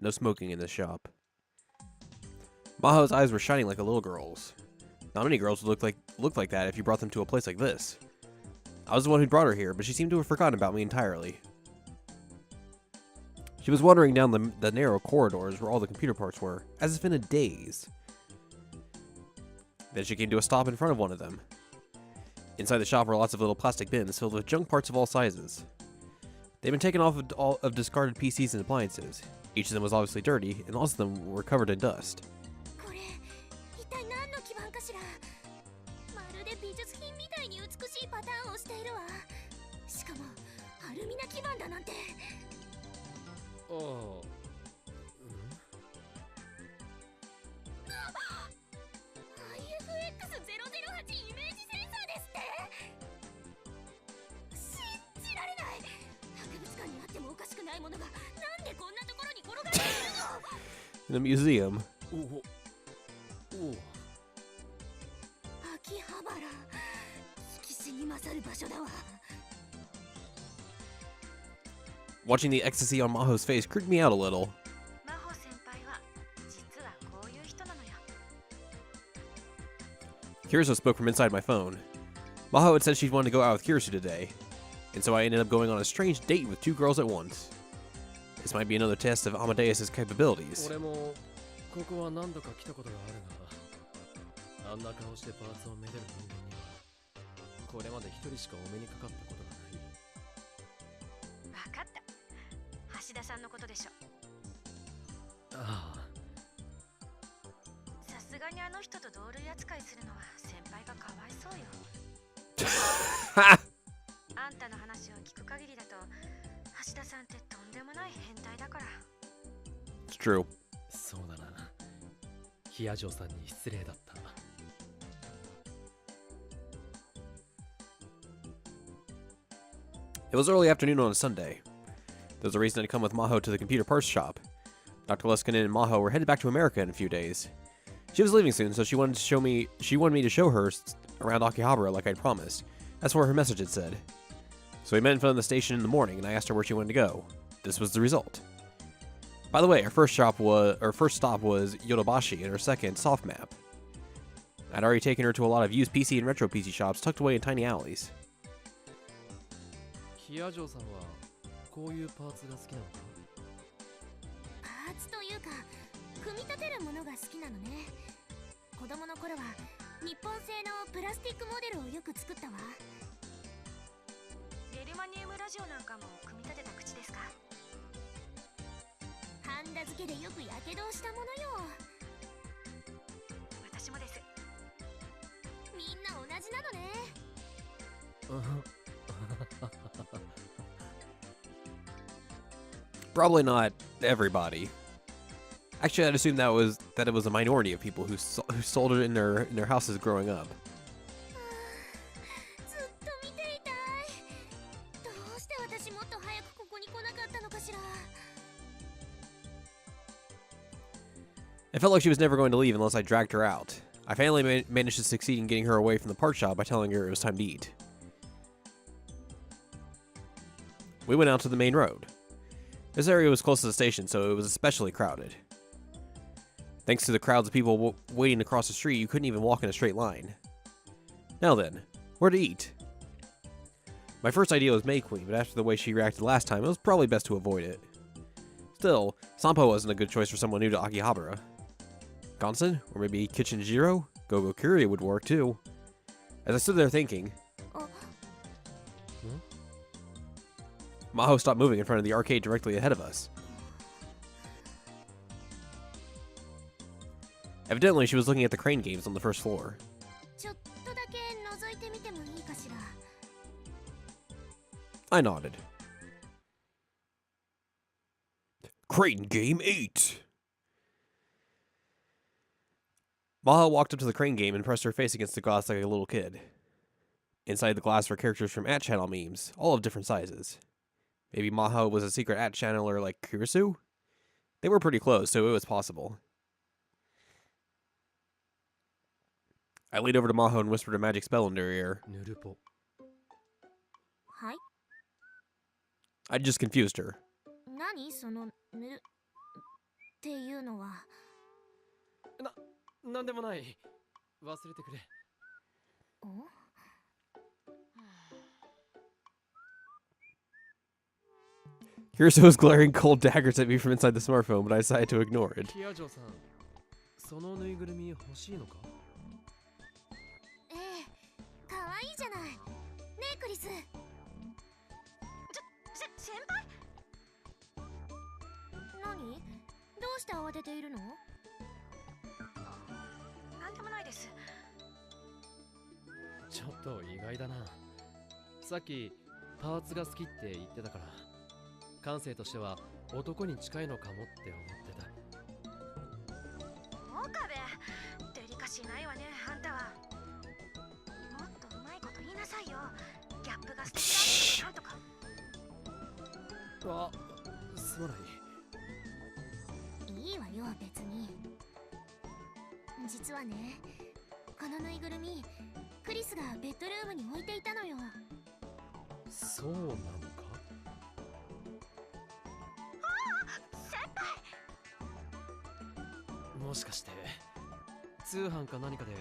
No smoking in this shop. Maho's eyes were shining like a little girl's. Not many girls would look like that if you brought them to a place like this. I was the one who brought her here, but she seemed to have forgotten about me entirely. She was wandering down the narrow corridors where all the computer parts were, as if in a daze. Then she came to a stop in front of one of them. Inside the shop were lots of little plastic bins filled with junk parts of all sizes. They'd been taken off of discarded PCs and appliances. Each of them was obviously dirty, and lots of them were covered in dust. Oh. In a museum. Watching the ecstasy on Maho's face creeped me out a little. Kirisu spoke from inside my phone. Maho had said she'd wanted to go out with Kirisu today, and so I ended up going on a strange date with two girls at once. This might be another test of Amadeus' capabilities. It's true. It was early afternoon on a Sunday. There was a reason to come with Maho to the computer parts shop. Dr. Luskinen and Maho were headed back to America in a few days. She was leaving soon, so she wanted me to show her around Akihabara like I'd promised. That's what her message had said. So we met in front of the station in the morning, and I asked her where she wanted to go. This was the result. By the way, our first stop was Yodobashi, and our second, Soft Map. I'd already taken her to a lot of used PC and retro PC shops tucked away in tiny alleys. Probably not everybody. Actually, I'd assume that it was a minority of people who sold it in their houses growing up. It felt like she was never going to leave unless I dragged her out. I finally managed to succeed in getting her away from the part shop by telling her it was time to eat. We went out to the main road. This area was close to the station, so it was especially crowded. Thanks to the crowds of people waiting to cross the street, you couldn't even walk in a straight line. Now then, where to eat? My first idea was May Queen, but after the way she reacted last time, it was probably best to avoid it. Still, Sampo wasn't a good choice for someone new to Akihabara. Gonsen? Or maybe Kitchen Jiro? Gogo Kyrie would work too. As I stood there thinking, Maho stopped moving in front of the arcade directly ahead of us. Evidently, she was looking at the crane games on the first floor. I nodded. Crane Game 8! Maho walked up to the crane game and pressed her face against the glass like a little kid. Inside the glass were characters from @channel memes, all of different sizes. Maybe Maho was a secret @channeler like Kurisu? They were pretty close, so it was possible. I leaned over to Maho and whispered a magic spell into her ear. I just confused her. ていうのは。なんでもない。忘れてくれ。お Kirito was glaring cold daggers at me from inside the smartphone, but I decided to ignore it. ヒアジョさん、そのぬいぐるみ欲しいのか？ええ、かわいいじゃない。ねえクリス。先輩？何？どうして慌てているの？なんでもないです。ちょっと意外だな。さっきパーツが好きって言ってたから、感性としては男に近いのかもって思ってた。岡部、デリカシーないわね、あんたは。もっとうまいこと言いなさいよ。ギャップが素敵だなんとか。あ、すまない。いいわよ、別に。実はね、このぬいぐるみ、クリスがベッドルームに置いていたのよ。そうなのか？先輩！もしかして通販か何かで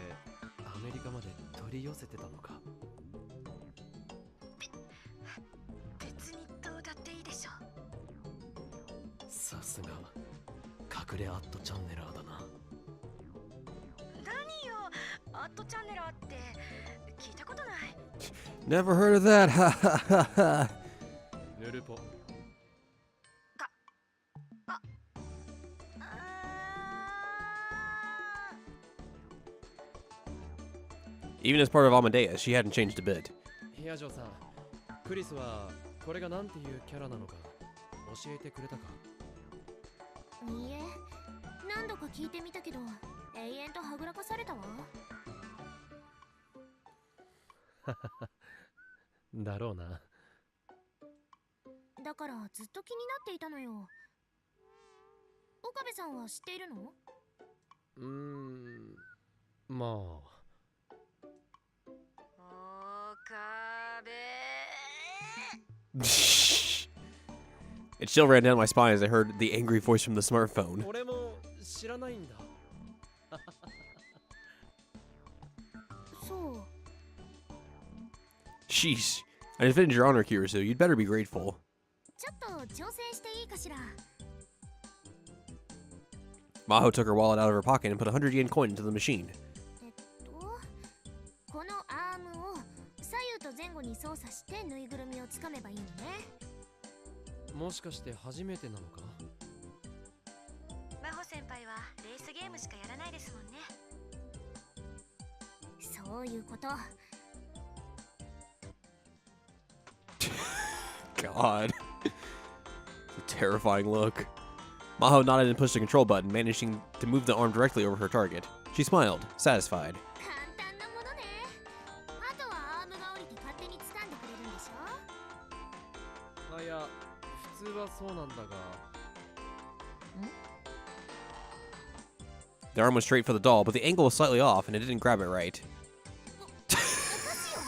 アメリカまで取り寄せてたのか？別にどうだっていいでしょ。さすが隠れアットチャンネラーだな。何よ、アットチャンネラーって聞いたことない。Never heard of that. Ha ha ha ha. ヌルポ。Even as part of Amadeus, she hadn't changed a bit. ヒアジョさん、クリスはこれがなんていうキャラなのか教えてくれたか？いいえ、何度か聞いてみたけど永遠とはぐらかされたわ。だろうな。だからずっと気になっていたのよ。岡部さんは知っているの？まあ。岡部。 It still ran down my spine as I heard the angry voice from the smartphone. 俺も知らないんだ。そう。 Sheesh. I defended your honor, Kirisu. You'd better be grateful. ちょっと挑戦していいかしら。 Maho took her wallet out of her pocket and put a 100 yen coin into the machine. このアームを左右と前後に操作してぬいぐるみをつかめばいいのね。もしかして初めてなのか？真帆先輩はレースゲームしかやらないですもんね。そういうこと。 God. A terrifying look. Maho nodded and pushed the control button, managing to move the arm directly over her target. She smiled, satisfied. 簡単なものね。あとはアームが降りて勝手に掴んでくれるんでしょ。あ、いや、普通はそうなんだが。The arm was straight for the doll, but the angle was slightly off and it didn't grab it right. おかしいわ。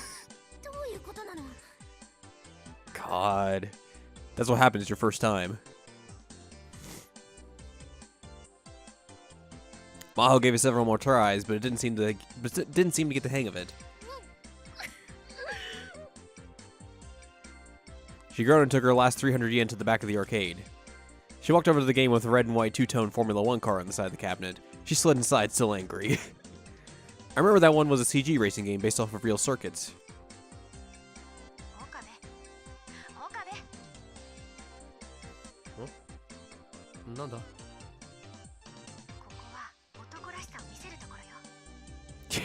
どういうことなの？ God. That's what happens your first time. Maho gave it several more tries, but it didn't seem to get the hang of it. She groaned and took her last 300 yen to the back of the arcade. She walked over to the game with a red and white two-tone Formula 1 car on the side of the cabinet. She slid inside, still angry. I remember that one was a CG racing game based off of real circuits. なんだ？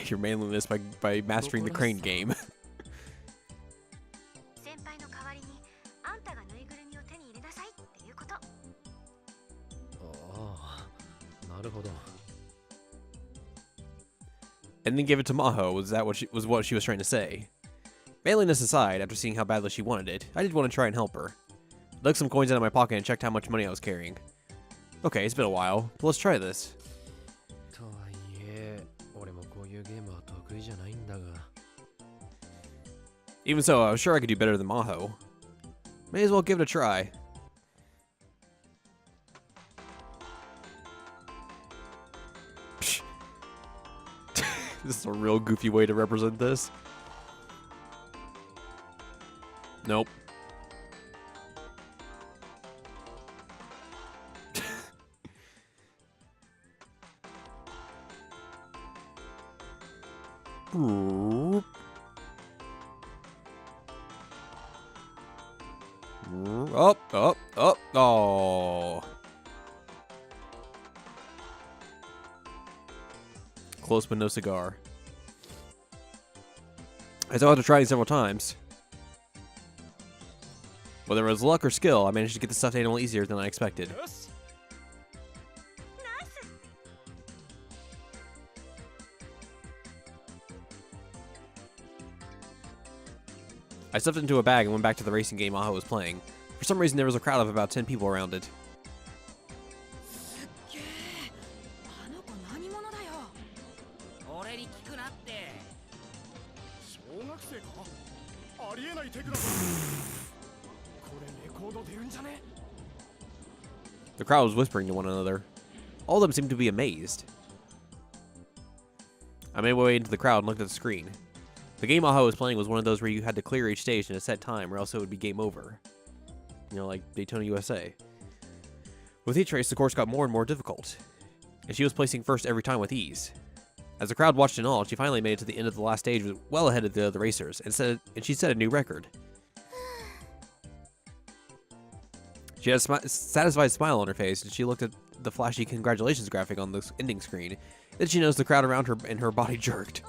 Your manliness by mastering the crane game. 先輩の代わりにあんたがぬいぐるみを手に入れなさいっていうこと。ああ、なるほど。 And then give it to Maho. Was that what she was trying to say? Manliness aside, after seeing how badly she wanted it, I did want to try and help her. I dug some coins out of my pocket and checked how much money I was carrying. Okay, it's been a while, but let's try this. とはいえ、俺もこういうゲームは得意じゃないんだが。 Even so, I was sure I could do better than Maho. May as well give it a try. Psh. This is a real goofy way to represent this. Nope. Oh. Close but no cigar. I still had to try it several times. Whether it was luck or skill, I managed to get the stuffed animal easier than I expected. I stuffed it into a bag and went back to the racing game Maho was playing. For some reason, there was a crowd of about 10 people around it. The crowd was whispering to one another. All of them seemed to be amazed. I made my way into the crowd and looked at the screen. The game Maho was playing was one of those where you had to clear each stage in a set time or else it would be game over. You know, like Daytona USA. With each race, the course got more and more difficult, and she was placing first every time with ease. As the crowd watched in awe, she finally made it to the end of the last stage well ahead of the other racers, and she set a new record. She had a satisfied smile on her face, and she looked at the flashy congratulations graphic on the ending screen. Then she noticed the crowd around her and her body jerked.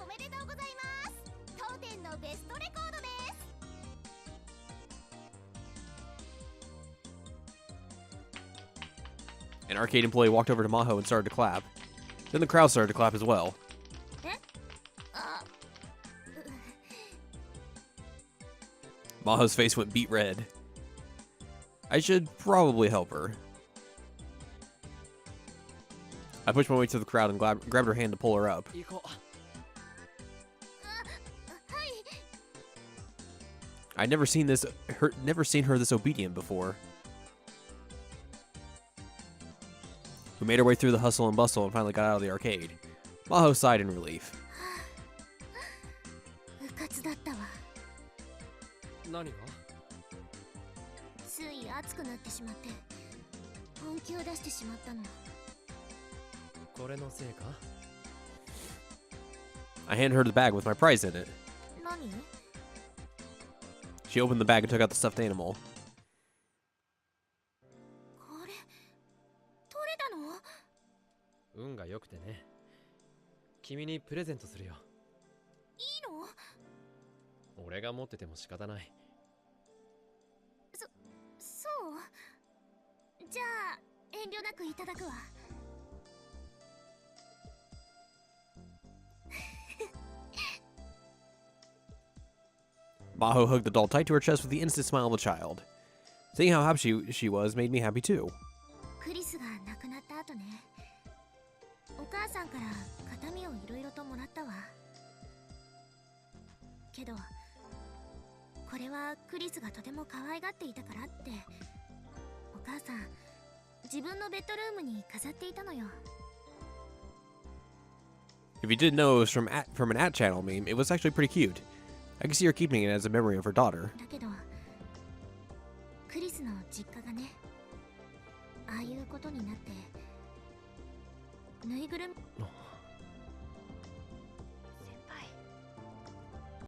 An arcade employee walked over to Maho and started to clap. Then the crowd started to clap as well. Maho's face went beet red. I should probably help her. I pushed my way to the crowd and grabbed her hand to pull her up. I'd never seen her this obedient before. We made our way through the hustle and bustle and finally got out of the arcade. Maho sighed in relief. I handed her the bag with my prize in it. She opened the bag and took out the stuffed animal. Maho hugged the doll tight to her chest with the instant smile of a child. Seeing how happy she was made me happy too. If you didn't know it was from an @ channel meme, it was actually pretty cute. I can see her keeping it as a memory of her daughter.